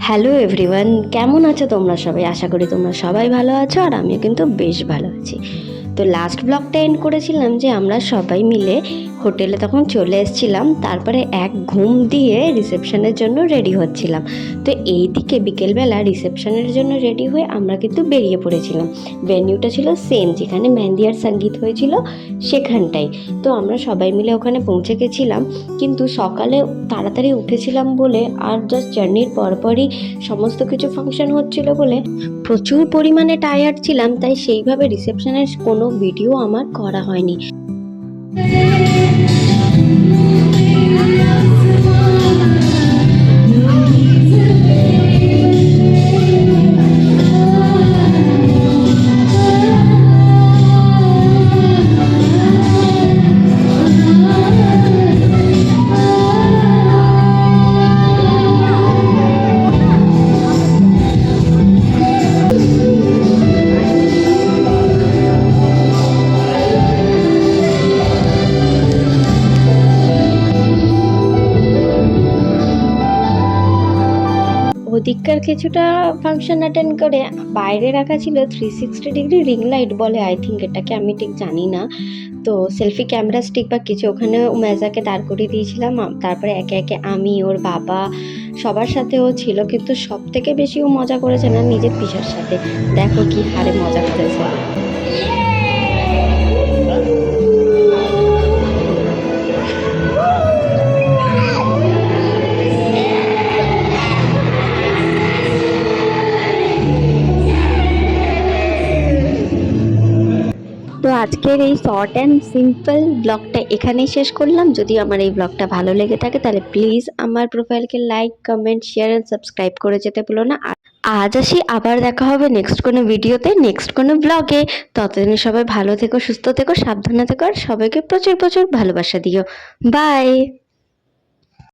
Hello everyone, কেমন আছো তোমরা সবাই? আশা করি তোমরা সবাই ভালো আছো আর আমিও কিন্তু বেশ ভালো আছি। তো লাস্ট ব্লগটা এন্ড করেছিলাম যে আমরা সবাই মিলে হোটেলে তখন চলে এসেছিলাম, তারপরে এক ঘুম দিয়ে রিসেপশনের জন্য রেডি হচ্ছিলাম। তো এই দিকে বিকেলবেলা রিসেপশনের জন্য রেডি হয়ে আমরা কিন্তু বেরিয়ে পড়েছিলাম। ভেন্যুটা ছিল সেম যেখানে মেহেন্দি আর সঙ্গীত হয়েছিল সেখানটাই। তো আমরা সবাই মিলে ওখানে পৌঁছে গেছিলাম, কিন্তু সকালে তাড়াতাড়ি উঠেছিলাম বলে আর জাস্ট জার্নির পরপরই সমস্ত কিছু ফাংশন হচ্ছিল বলে প্রচুর পরিমাণে টায়ার্ড ছিলাম, তাই সেইভাবে রিসেপশনের কোনো ভিডিও আমার করা হয়নি। ওদিককার কিছুটা ফাংশন অ্যাটেন্ড করে বাইরে রাখা ছিল 360 ডিগ্রি রিং লাইট বলে, আই থিঙ্ক এটাকে, আমি ঠিক জানি না। তো সেলফি ক্যামেরা স্টিক বা কিছু ওখানে মেজাকে দাঁড় করিয়ে দিয়েছিলাম। তারপরে একে একে আমি, ওর বাবা, সবার সাথে ও ছিল, কিন্তু সব থেকে বেশি ও মজা করেছে না নিজের পিসার সাথে। দেখো কি হারে মজা করেছে। তো আজকের এই শর্ট অ্যান্ড সিম্পল ব্লগটা এখানেই শেষ করলাম। যদি আমার এই ব্লগটা ভালো লেগে থাকে তাহলে প্লিজ আমার প্রোফাইলকে like, comment, share and subscribe করে যেতে ভুলো না। আজ আসি, আবার দেখা হবে নেক্সট কোনো ভিডিওতে, নেক্সট কোনো ব্লগে। ততদিনে সবাই ভালো থেকো, সুস্থ থেকো, সাবধানে থেকো আর সবাইকে প্রচুর প্রচুর ভালোবাসা দিও। বাই।